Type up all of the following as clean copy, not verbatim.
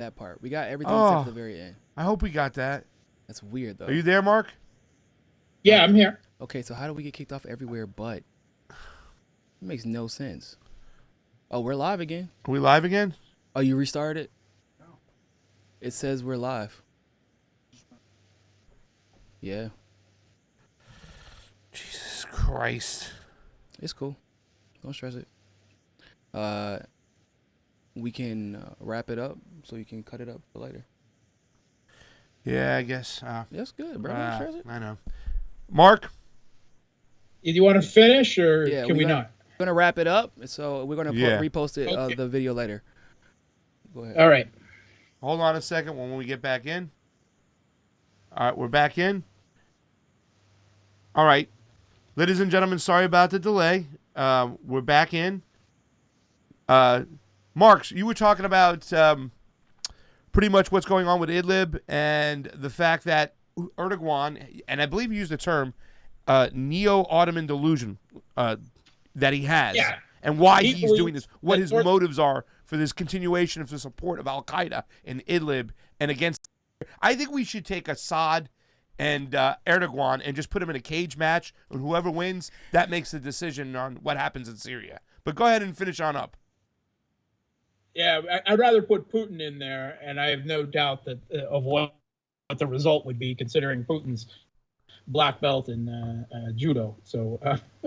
That part. We got everything except for the very end. I hope we got that. That's weird, though. Are you there, Mark? Yeah, I'm here. Okay, so how do we get kicked off everywhere but? It makes no sense. Oh, we're live again. Are we live again? Oh, you restarted it? No. It says we're live. Yeah. Jesus Christ. It's cool. Don't stress it. We can wrap it up so you can cut it up for later. Yeah, I guess. That's good, bro. Don't stress it. I know. Mark? Do you want to finish, or Yeah, can we not? We're going to wrap it up, so we're going to repost it, Okay. the video later. Go ahead. All right. Hold on a second when we get back in. All right, we're back in. All right. Ladies and gentlemen, sorry about the delay. We're back in. Marks, you were talking about pretty much what's going on with Idlib and the fact that Erdogan, and I believe you used the term, neo-Ottoman delusion that he has, and why he's doing this, what his motives are for this continuation of the support of Al-Qaeda in Idlib and against. I think we should take Assad and Erdogan and just put them in a cage match, and whoever wins, that makes the decision on what happens in Syria. But go ahead and finish on up. Yeah, I'd rather put Putin in there, and I have no doubt that of what the result would be, considering Putin's black belt in judo. So,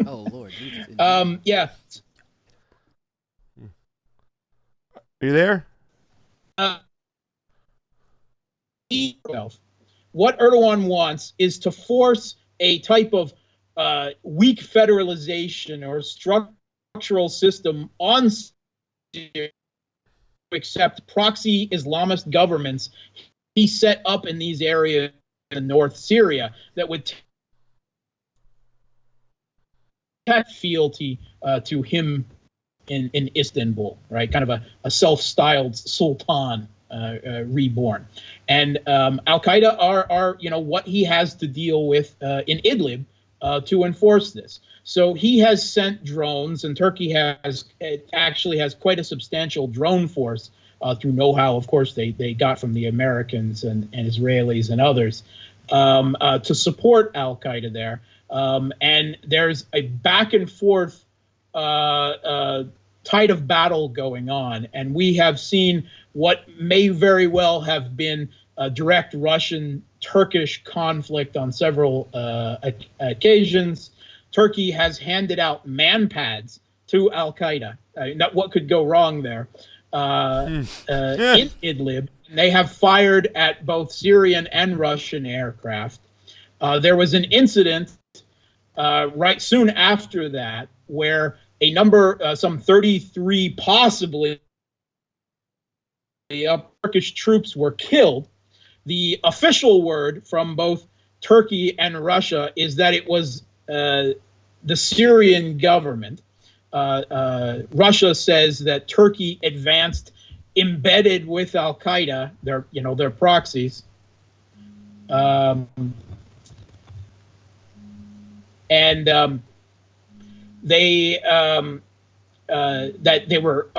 oh Lord, Jesus. Yeah. Are you there? What Erdogan wants is to force a type of weak federalization or structural system on Syria to accept proxy Islamist governments he set up in these areas in North Syria that would take fealty to him in Istanbul, right? Kind of a self-styled sultan reborn. And Al-Qaeda are what he has to deal with in Idlib to enforce this. So he has sent drones, and Turkey actually has quite a substantial drone force through know-how, of course, they got from the Americans and Israelis and others to support Al-Qaeda there. And there's a back and forth tide of battle going on. And we have seen what may very well have been a direct Russian-Turkish conflict on several occasions. Turkey has handed out man-pads to Al-Qaeda. What could go wrong there? In Idlib, they have fired at both Syrian and Russian aircraft. There was an incident right soon after that where a number, some 33 possibly Turkish troops were killed. The official word from both Turkey and Russia is that it was the Syrian government. Russia says that Turkey advanced embedded with Al-Qaeda, their proxies. They that they were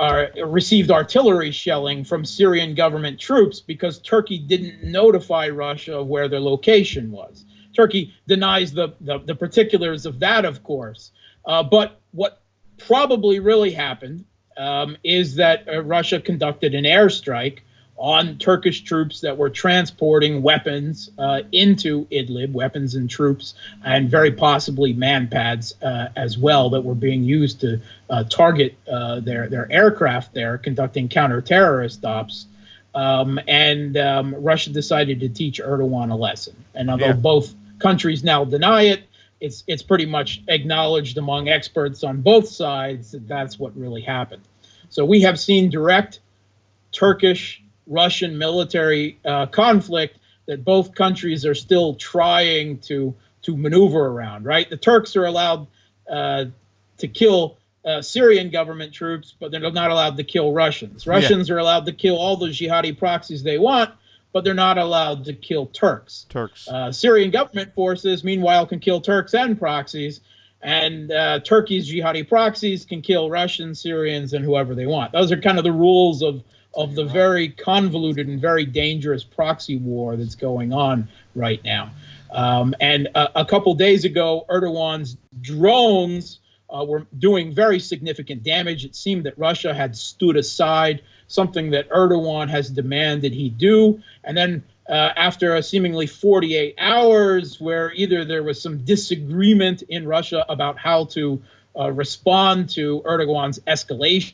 received artillery shelling from Syrian government troops because Turkey didn't notify Russia of where their location was. Turkey denies the particulars of that, of course. But what probably really happened is that Russia conducted an airstrike on Turkish troops that were transporting weapons into Idlib, weapons and troops, and very possibly man-pads as well that were being used to target their aircraft there, conducting counter-terrorist ops. Russia decided to teach Erdogan a lesson. And although both countries now deny it, it's pretty much acknowledged among experts on both sides that that's what really happened. So we have seen direct Turkish-Russian military conflict that both countries are still trying to maneuver around, right? The Turks are allowed to kill Syrian government troops, but they're not allowed to kill Russians. Russians are allowed to kill all the jihadi proxies they want, but they're not allowed to kill Turks. Syrian government forces, meanwhile, can kill Turks and proxies, and Turkey's jihadi proxies can kill Russians, Syrians, and whoever they want. Those are kind of the rules of of the very convoluted and very dangerous proxy war that's going on right now. And a couple days ago, Erdogan's drones were doing very significant damage. It seemed that Russia had stood aside, something that Erdogan has demanded he do. And then after a seemingly 48 hours where either there was some disagreement in Russia about how to respond to Erdogan's escalation,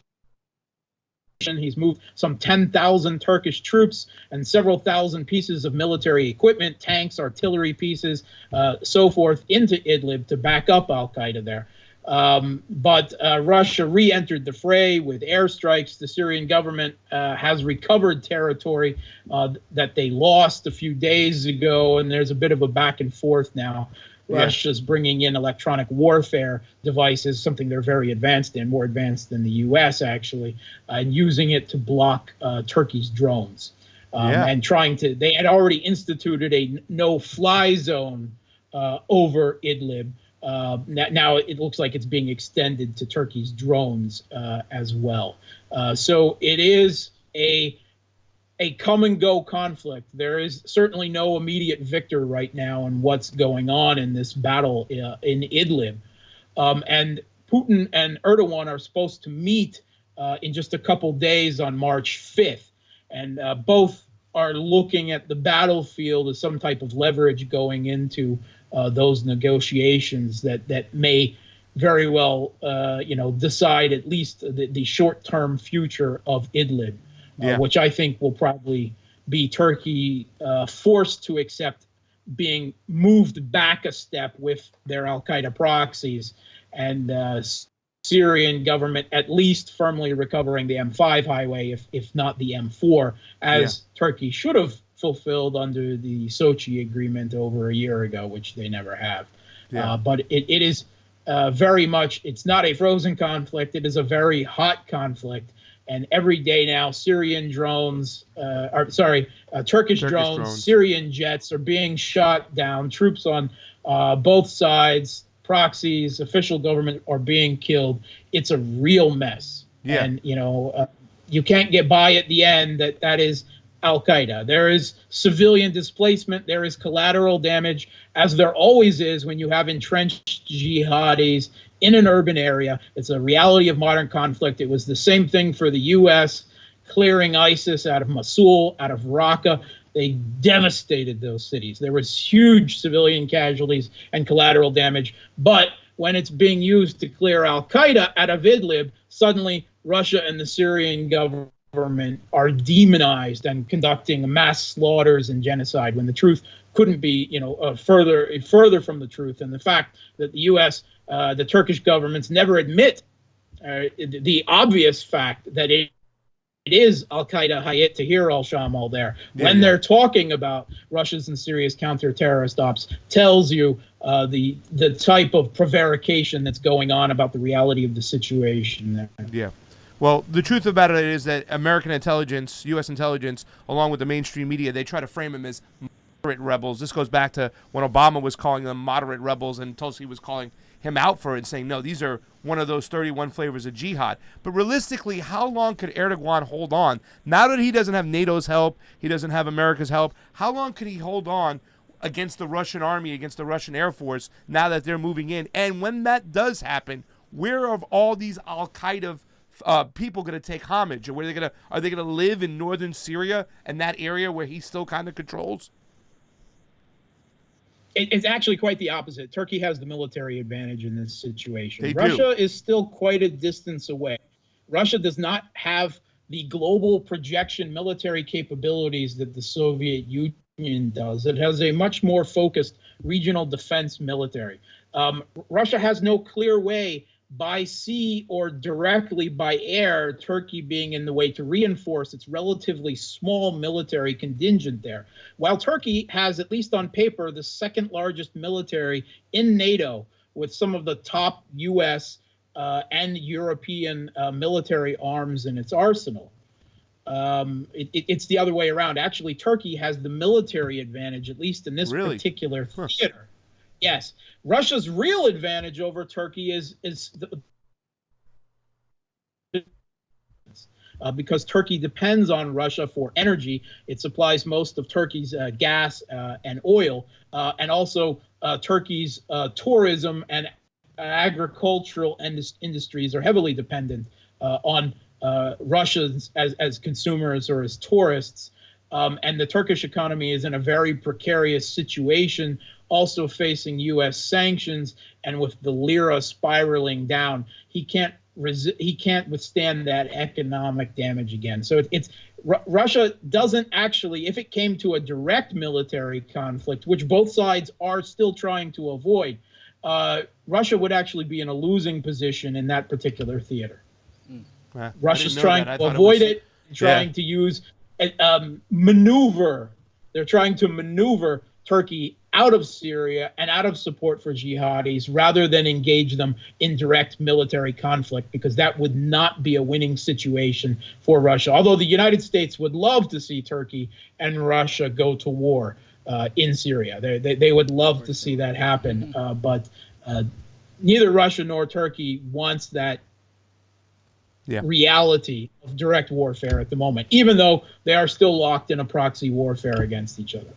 he's moved some 10,000 Turkish troops and several thousand pieces of military equipment, tanks, artillery pieces, so forth, into Idlib to back up al-Qaeda there. But Russia re-entered the fray with airstrikes. The Syrian government has recovered territory that they lost a few days ago, and there's a bit of a back and forth now. Yeah. Russia's bringing in electronic warfare devices, something they're very advanced in, more advanced than the U.S. actually, and using it to block Turkey's drones. And they had already instituted a no-fly zone over Idlib. Now it looks like it's being extended to Turkey's drones as well. So it is a come and go conflict. There is certainly no immediate victor right now in what's going on in this battle in Idlib. And Putin and Erdogan are supposed to meet in just a couple days on March 5th. And both are looking at the battlefield as some type of leverage going into those negotiations that may very well, decide at least the short-term future of Idlib. Which I think will probably be Turkey forced to accept being moved back a step with their al-Qaeda proxies, and Syrian government at least firmly recovering the M5 highway, if not the M4, as Turkey should have fulfilled under the Sochi agreement over a year ago, which they never have. But it is very much, it's not a frozen conflict, it is a very hot conflict. And every day now, Turkish drones, Syrian jets are being shot down. Troops on both sides, proxies, official government are being killed. It's a real mess. And, you can't get by at the end that is al-Qaeda. There is civilian displacement. There is collateral damage, as there always is when you have entrenched jihadis in an urban area. It's a reality of modern conflict. It was the same thing for the U.S. clearing ISIS out of Mosul, out of Raqqa. They devastated those cities. There was huge civilian casualties and collateral damage. But when it's being used to clear al-Qaeda out of Idlib, suddenly Russia and the Syrian government are demonized and conducting mass slaughters and genocide, when the truth couldn't be, further from the truth. And the fact that the U.S., the Turkish governments never admit the obvious fact that it is al-Qaeda, Hayat Tahrir al-Sham all there. When they're talking about Russia's and Syria's counter-terrorist ops, tells you the type of prevarication that's going on about the reality of the situation there. Yeah. Well, the truth about it is that American intelligence, U.S. intelligence, along with the mainstream media, they try to frame them as moderate rebels. This goes back to when Obama was calling them moderate rebels, and Tulsi was calling him out for it and saying, no, these are one of those 31 flavors of jihad. But realistically, how long could Erdogan hold on? Now that he doesn't have NATO's help, he doesn't have America's help, how long could he hold on against the Russian army, against the Russian Air Force, now that they're moving in? And when that does happen, where are all these al-Qaeda people going to take homage? Or are they going to live in northern Syria and that area where he still kind of controls? It's actually quite the opposite. Turkey has the military advantage in this situation. Russia do. Is still quite a distance away. Russia does not have the global projection military capabilities that the Soviet Union does. It has a much more focused regional defense military. Russia has no clear way by sea or directly by air, Turkey being in the way, to reinforce its relatively small military contingent there. While Turkey has, at least on paper, the second largest military in NATO, with some of the top U.S. And European military arms in its arsenal. It's the other way around. Actually, Turkey has the military advantage, at least in this particular theater. Yes. Russia's real advantage over Turkey is because Turkey depends on Russia for energy. It supplies most of Turkey's gas and oil, and also Turkey's tourism and agricultural industries are heavily dependent on Russia as consumers or as tourists. And the Turkish economy is in a very precarious situation, also facing U.S. sanctions, and with the lira spiraling down, he can't withstand that economic damage again. So Russia doesn't actually, if it came to a direct military conflict, which both sides are still trying to avoid, Russia would actually be in a losing position in that particular theater. Russia's trying to avoid it, trying to use maneuver. They're trying to maneuver Turkey out of Syria and out of support for jihadis rather than engage them in direct military conflict, because that would not be a winning situation for Russia. Although the United States would love to see Turkey and Russia go to war in Syria. They would love to see that happen. But neither Russia nor Turkey wants that reality of direct warfare at the moment, even though they are still locked in a proxy warfare against each other.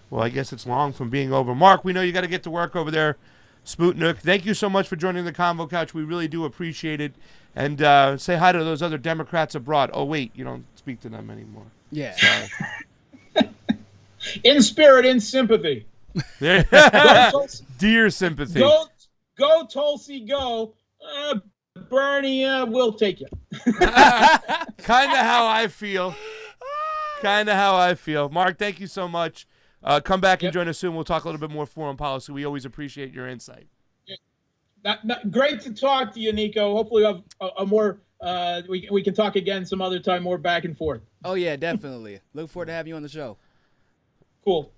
Well, I guess it's long from being over. Mark, we know you got to get to work over there. Sputnik, thank you so much for joining the Convo Couch. We really do appreciate it. And say hi to those other Democrats abroad. Oh, wait, you don't speak to them anymore. Yeah. Sorry. In spirit, in sympathy. Dear sympathy. Go, Tulsi, go. Bernie, we'll take you. Kind of how I feel. Mark, thank you so much. Come back and join us soon. We'll talk a little bit more foreign policy. We always appreciate your insight. Great to talk to you, Niko. Hopefully we'll have a more we can talk again some other time, more back and forth. Oh, yeah, definitely. Look forward to having you on the show. Cool.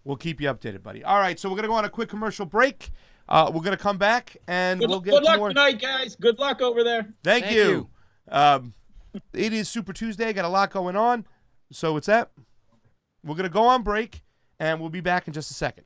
We'll keep you updated, buddy. All right, so we're going to go on a quick commercial break. We're going to come back, and we'll get good luck more. tonight, guys. Good luck over there. Thank you. It is Super Tuesday. Got a lot going on. So what's that? We're going to go on break, and we'll be back in just a second.